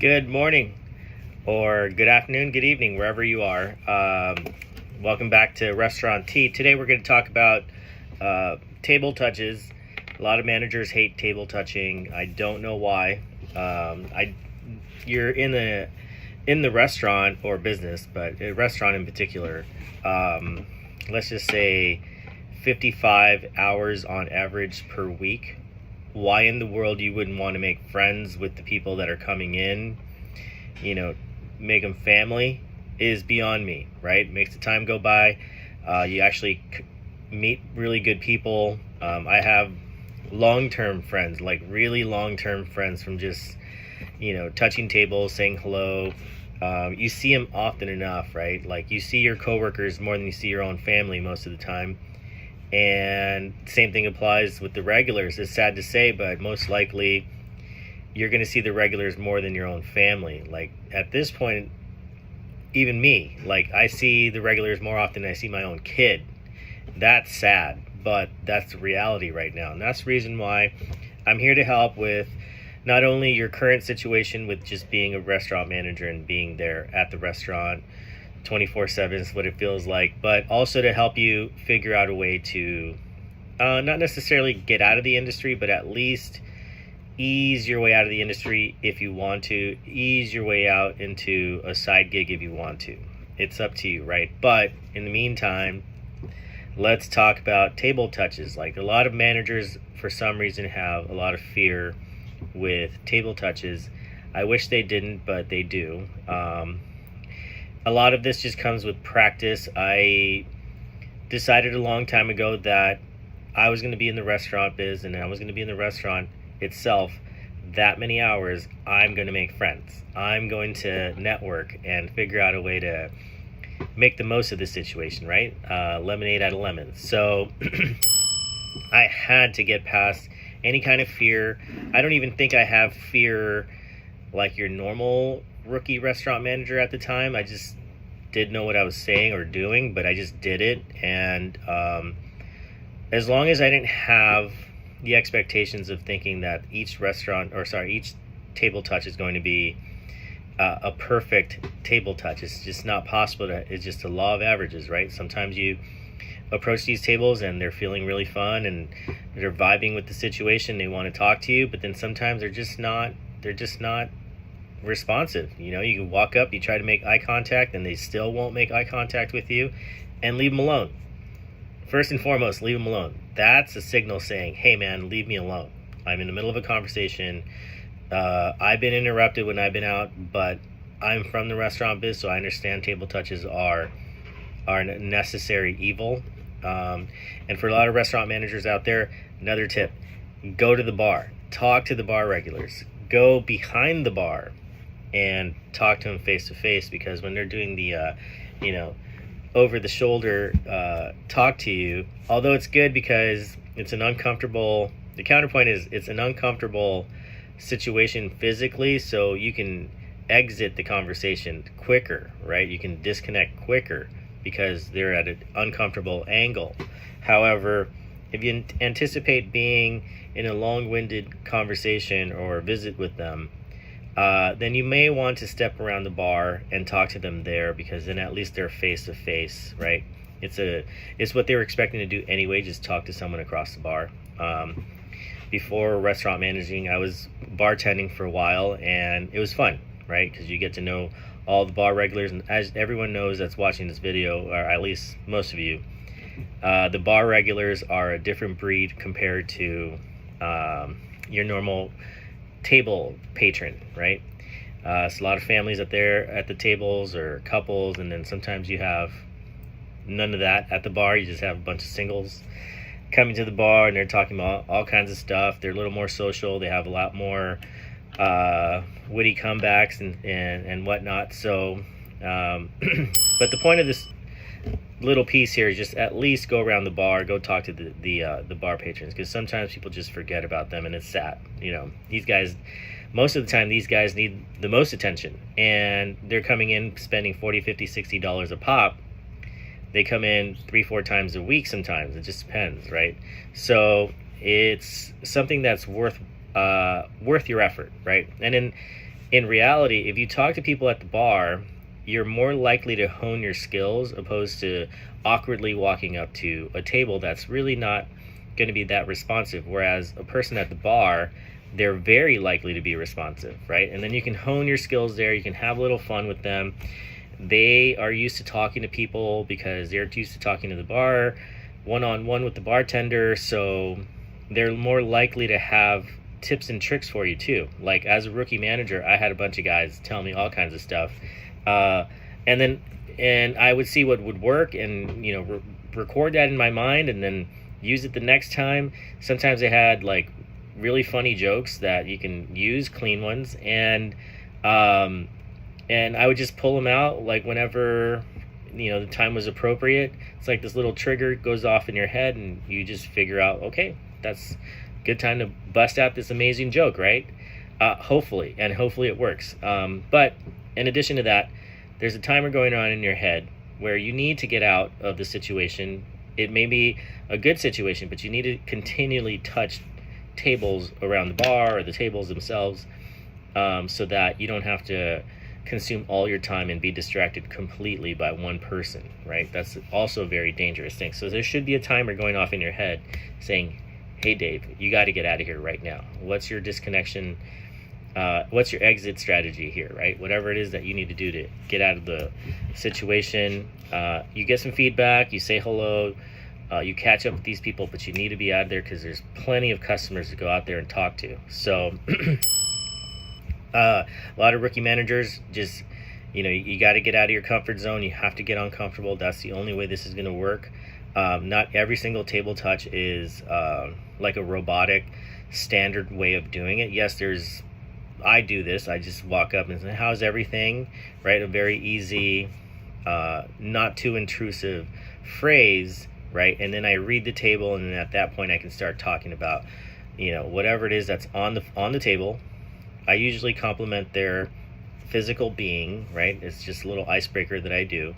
Good morning, or good afternoon, good evening, wherever you are. Welcome back to Restaurant Tea. Today we're going to talk about table touches. A lot of managers hate table touching. I don't know why. You're in the restaurant or business, but a restaurant in particular. Let's just say 55 hours on average per week. Why in the world you wouldn't want to make friends with the people that are coming in, make them family, is beyond me, right? Makes the time go by. You actually meet really good people. I have long-term friends, like really long-term friends from just, touching tables, saying hello. You see them often enough, right? Like you see your coworkers more than you see your own family most of the time. And same thing applies with the regulars. It's sad to say, but most likely you're going to see the regulars more than your own family. Like at this point, even me, like I see the regulars more often than I see my own kid. That's sad, but that's the reality right now. And that's the reason why I'm here to help with not only your current situation with just being a restaurant manager and being there at the restaurant 24/7 is what it feels like, but also to help you figure out a way to not necessarily get out of the industry, but at least ease your way out of the industry if you want to, ease your way out into a side gig if you want to. It's up to you, right? But in the meantime, let's talk about table touches. Like a lot of managers for some reason have a lot of fear with table touches. I wish they didn't, but they do. A lot of this just comes with practice. I decided a long time ago that I was going to be in the restaurant biz and I was going to be in the restaurant itself that many hours. I'm going to make friends. I'm going to network and figure out a way to make the most of this situation, right? Lemonade out of lemons. So I had to get past any kind of fear. I don't even think I have fear like your normal rookie restaurant manager at the time. I just didn't know what I was saying or doing, but I just did it. And as long as I didn't have the expectations of thinking that each table touch is going to be a perfect table touch, it's just not possible. It's just a law of averages, right? Sometimes you approach these tables and they're feeling really fun and they're vibing with the situation. They want to talk to you, but then sometimes they're just not responsive. You can walk up, you try to make eye contact, and they still won't make eye contact with you, and leave them alone. First and foremost, leave them alone. That's a signal saying, hey man, leave me alone. I'm in the middle of a conversation. I've been interrupted when I've been out, but I'm from the restaurant biz, so I understand table touches are a necessary evil. And for a lot of restaurant managers out there, another tip: go to the bar, talk to the bar regulars, go behind the bar and talk to them face to face, because when they're doing the over the shoulder talk to you, although it's good because it's an uncomfortable, the counterpoint is it's an uncomfortable situation physically, so you can exit the conversation quicker, right? You can disconnect quicker because they're at an uncomfortable angle. However, if you anticipate being in a long-winded conversation or visit with them, then you may want to step around the bar and talk to them there, because then at least they're face to face, right? It's what they were expecting to do anyway, just talk to someone across the bar. Before restaurant managing, I was bartending for a while, and it was fun, right? Because you get to know all the bar regulars, and as everyone knows that's watching this video, or at least most of you, the bar regulars are a different breed compared to your normal table patron, right? It's a lot of families up there at the tables, or couples, and then sometimes you have none of that at the bar. You just have a bunch of singles coming to the bar, and they're talking about all kinds of stuff. They're a little more social. They have a lot more witty comebacks and whatnot. So but the point of this little piece here is just at least go around the bar, go talk to the bar patrons, because sometimes people just forget about them, and it's sad. These guys, most of the time, these guys need the most attention, and they're coming in spending $40, $50, $60 a pop. They come in 3-4 times a week sometimes. It just depends, right? So it's something that's worth your effort, right? And then In reality, if you talk to people at the bar, you're more likely to hone your skills opposed to awkwardly walking up to a table that's really not going to be that responsive. Whereas a person at the bar, they're very likely to be responsive, right? And then you can hone your skills there. You can have a little fun with them. They are used to talking to people because they're used to talking to the bar one-on-one with the bartender, so they're more likely to have tips and tricks for you too. Like as a rookie manager, I had a bunch of guys tell me all kinds of stuff, uh, and I would see what would work, and record that in my mind, and then use it the next time. Sometimes they had like really funny jokes that you can use, clean ones, and I would just pull them out like whenever the time was appropriate. It's like this little trigger goes off in your head, and you just figure out, okay, that's a good time to bust out this amazing joke, right? Hopefully it works. But in addition to that, there's a timer going on in your head where you need to get out of the situation. It may be a good situation, but you need to continually touch tables around the bar or the tables themselves, so that you don't have to consume all your time and be distracted completely by one person, right? That's also a very dangerous thing. So there should be a timer going off in your head saying, hey Dave, you got to get out of here right now. What's your disconnection? What's your exit strategy here, right? Whatever it is that you need to do to get out of the situation. You get some feedback, you say hello, you catch up with these people, but you need to be out of there because there's plenty of customers to go out there and talk to. So a lot of rookie managers just, you got to get out of your comfort zone. You have to get uncomfortable. That's the only way this is going to work. Not every single table touch is like a robotic standard way of doing it. Yes, I do this. I just walk up and say, how's everything? Right? A very easy, not too intrusive phrase, right? And then I read the table, and then at that point I can start talking about, whatever it is that's on the table. I usually compliment their physical being, right? It's just a little icebreaker that I do.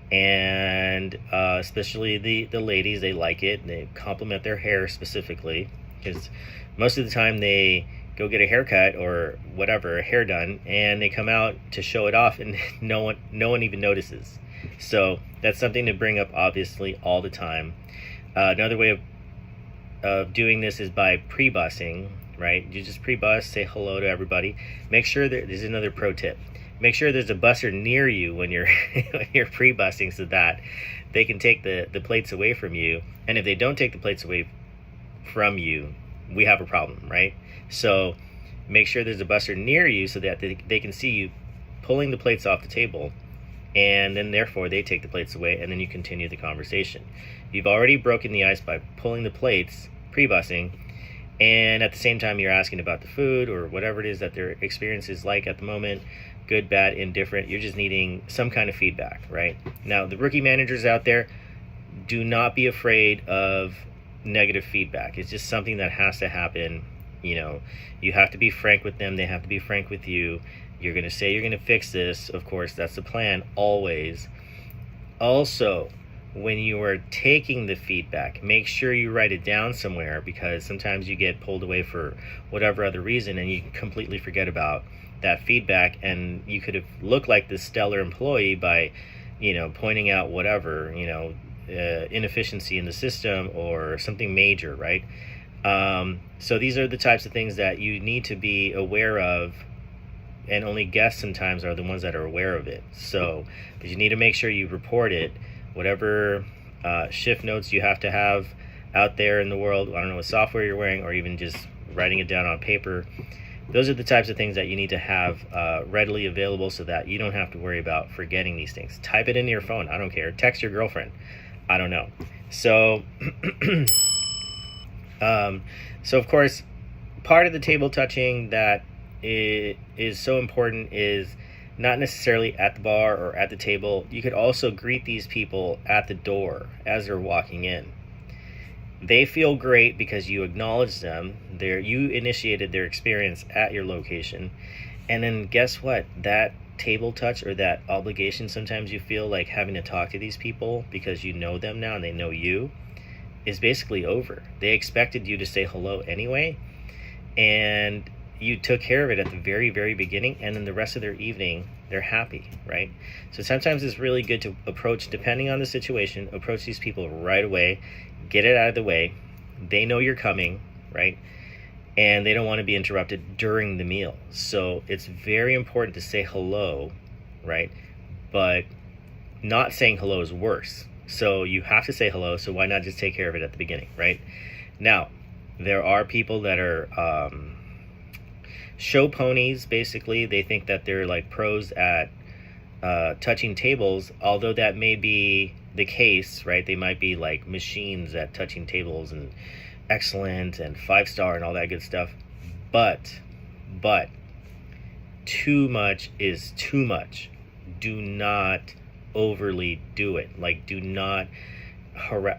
And especially the ladies, they like it. They compliment their hair specifically, because most of the time they go get a haircut or whatever, a hair done, and they come out to show it off, and no one even notices. So that's something to bring up, obviously, all the time. Another way of doing this is by pre-bussing, right? You just pre-bus, say hello to everybody. Make sure there's another pro tip. Make sure there's a busser near you when you're when you're pre-bussing, so that they can take the plates away from you. And if they don't take the plates away from you, we have a problem, right? So make sure there's a busser near you so that they can see you pulling the plates off the table, and then therefore they take the plates away, and then you continue the conversation. You've already broken the ice by pulling the plates, pre-bussing, and at the same time you're asking about the food or whatever it is that their experience is like at the moment, good, bad, indifferent. You're just needing some kind of feedback, right? Now, the rookie managers out there, do not be afraid of negative feedback. It's just something that has to happen. You have to be frank with them. They have to be frank with you. You're going to say you're going to fix this. Of course, that's the plan always. Also, when you are taking the feedback, make sure you write it down somewhere, because sometimes you get pulled away for whatever other reason and you completely forget about that feedback, and you could have looked like this stellar employee by pointing out whatever inefficiency in the system or something major, right? So these are the types of things that you need to be aware of, and only guests sometimes are the ones that are aware of it. So, but you need to make sure you report it, whatever shift notes you have to have out there in the world. I don't know what software you're wearing, or even just writing it down on paper. Those are the types of things that you need to have readily available, so that you don't have to worry about forgetting these things. Type it into your phone. I don't care. Text your girlfriend. I don't know. So, so of course, part of the table touching that is so important is not necessarily at the bar or at the table. You could also greet these people at the door as they're walking in. They feel great because you acknowledged them. You initiated their experience at your location. And then guess what? That table touch or that obligation sometimes you feel like having to talk to these people because you know them now and they know you, is basically over. They expected you to say hello anyway. And you took care of it at the very, very beginning, and then the rest of their evening, they're happy, right? So sometimes it's really good to approach, depending on the situation, approach these people right away, get it out of the way. They know you're coming, right? And they don't want to be interrupted during the meal. So it's very important to say hello, right? But not saying hello is worse. So you have to say hello, so why not just take care of it at the beginning, right? Now, there are people that are show ponies, basically. They think that they're like pros at touching tables, although that may be the case, right? They might be like machines at touching tables and excellent and 5-star and all that good stuff. But too much is too much. Do not overly do it. Like, do not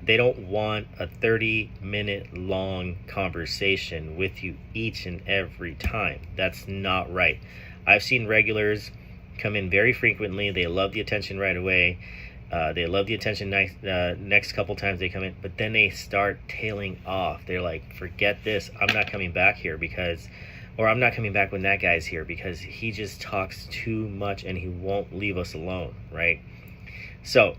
they don't want a 30-minute long conversation with you each and every time. That's not right. I've seen regulars come in very frequently. They love the attention right away. They love the attention next couple times they come in, but then they start tailing off. They're like, forget this. I'm not coming back here or I'm not coming back when that guy's here because he just talks too much and he won't leave us alone, right? So,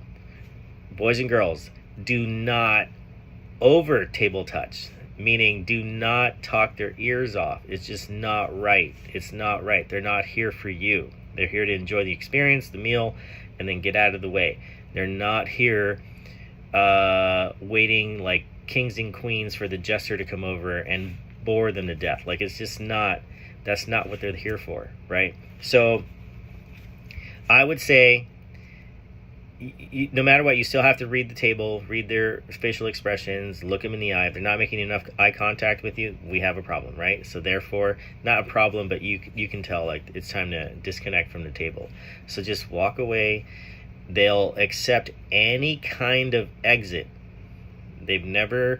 boys and girls, do not over table touch, meaning do not talk their ears off. It's just not right. It's not right. They're not here for you. They're here to enjoy the experience, the meal, and then get out of the way. They're not here waiting like kings and queens for the jester to come over and bore them to death. Like, it's just not, that's not what they're here for, right? So I would say, no matter what, you still have to read the table, read their facial expressions, look them in the eye. If they're not making enough eye contact with you, we have a problem, right? So therefore, not a problem, but you can tell like it's time to disconnect from the table. So just walk away. They'll accept any kind of exit. They've never,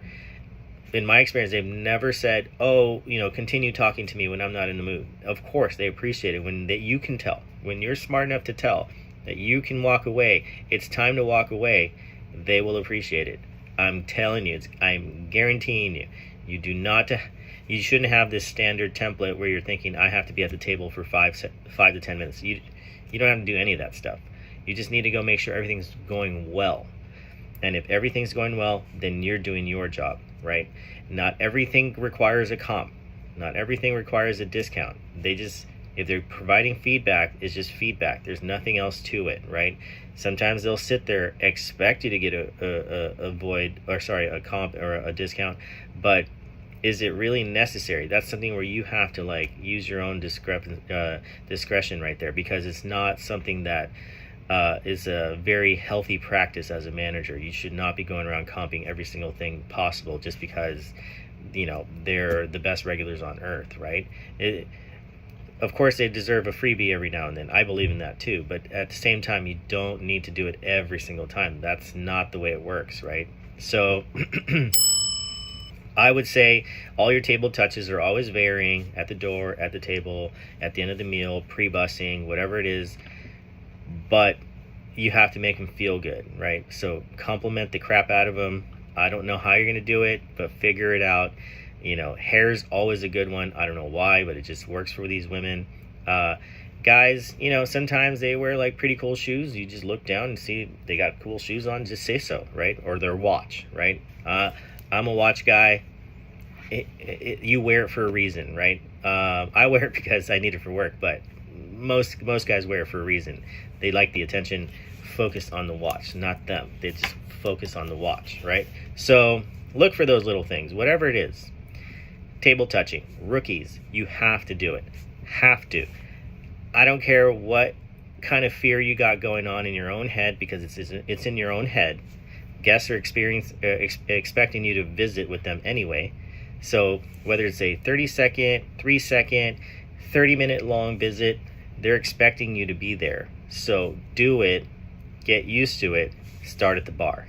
in my experience, they've never said, oh, continue talking to me when I'm not in the mood. Of course, they appreciate it when you can tell, when you're smart enough to tell that you can walk away, it's time to walk away, they will appreciate it. I'm telling you, I'm guaranteeing you, you shouldn't have this standard template where you're thinking, I have to be at the table for 5 to 10 minutes. You don't have to do any of that stuff. You just need to go make sure everything's going well. And if everything's going well, then you're doing your job, right? Not everything requires a comp. Not everything requires a discount. If they're providing feedback, it's just feedback. There's nothing else to it, right? Sometimes they'll sit there, expect you to get a comp or a discount, but is it really necessary? That's something where you have to like use your own discretion right there, because it's not something that is a very healthy practice as a manager. You should not be going around comping every single thing possible just because they're the best regulars on earth, right? Of course, they deserve a freebie every now and then. I believe in that too. But at the same time, you don't need to do it every single time. That's not the way it works, right? So I would say all your table touches are always varying at the door, at the table, at the end of the meal, pre-bussing, whatever it is. But you have to make them feel good, right? So compliment the crap out of them. I don't know how you're going to do it, but figure it out. Hair's always a good one. I don't know why, but it just works for these women. Guys, sometimes they wear like pretty cool shoes. You just look down and see they got cool shoes on, just say so, right? Or their watch, right? I'm a watch guy. You wear it for a reason, right? I wear it because I need it for work, but most guys wear it for a reason. They like the attention focused on the watch, not them. They just focus on the watch, right? So look for those little things, whatever it is. Table touching, rookies, you have to do it. Have to. I don't care what kind of fear you got going on in your own head, because it's in your own head. Guests are expecting you to visit with them anyway. So whether it's a 30-second, 3-second, 30-minute long visit, they're expecting you to be there. So do it, get used to it, start at the bar.